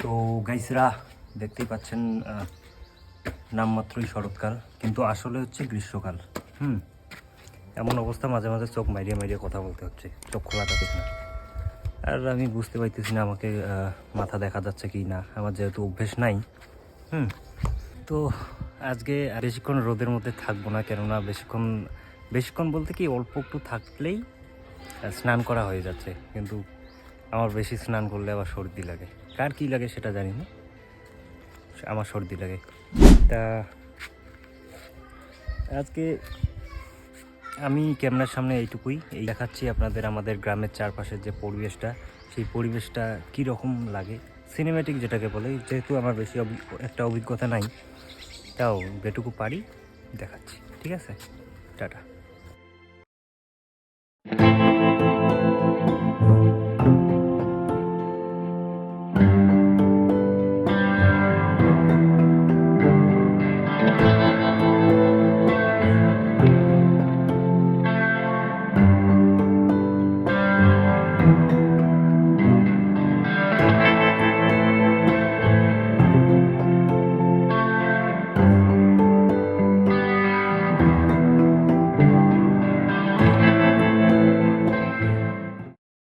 তো গাইসরা দেখতেই পাচ্ছেন নামমাত্রই শরৎকাল, কিন্তু আসলে হচ্ছে গ্রীষ্মকাল। এমন অবস্থা, মাঝে মাঝে চোখ মারিয়ে মারিয়ে কথা বলতে হচ্ছে, চোখ খোলা যাচ্ছে না। আর আমি বুঝতে পারতেছি না আমাকে মাথা দেখা যাচ্ছে কি না, আমার যেহেতু অভ্যেস নাই। তো আজকে বেশিক্ষণ রোদের মধ্যে থাকবো না, কেননা বেশিক্ষণ বলতে কি অল্প একটু থাকলেই স্নান করা হয়ে যাচ্ছে। কিন্তু আমার বেশি স্নান করলে আবার সর্দি লাগে। কার কী লাগে সেটা জানি না, আমার সর্দি লাগে। তা আজকে আমি ক্যামেরার সামনে এইটুকুই দেখাচ্ছি আপনাদের আমাদের গ্রামের চারপাশের যে পরিবেশটা, সেই পরিবেশটা কীরকম লাগে, সিনেম্যাটিক যেটাকে বলে। যেহেতু আমার বেশি একটা অভিজ্ঞতা নাই, তাও যেটুকু পারি দেখাচ্ছি। ঠিক আছে, টাটা।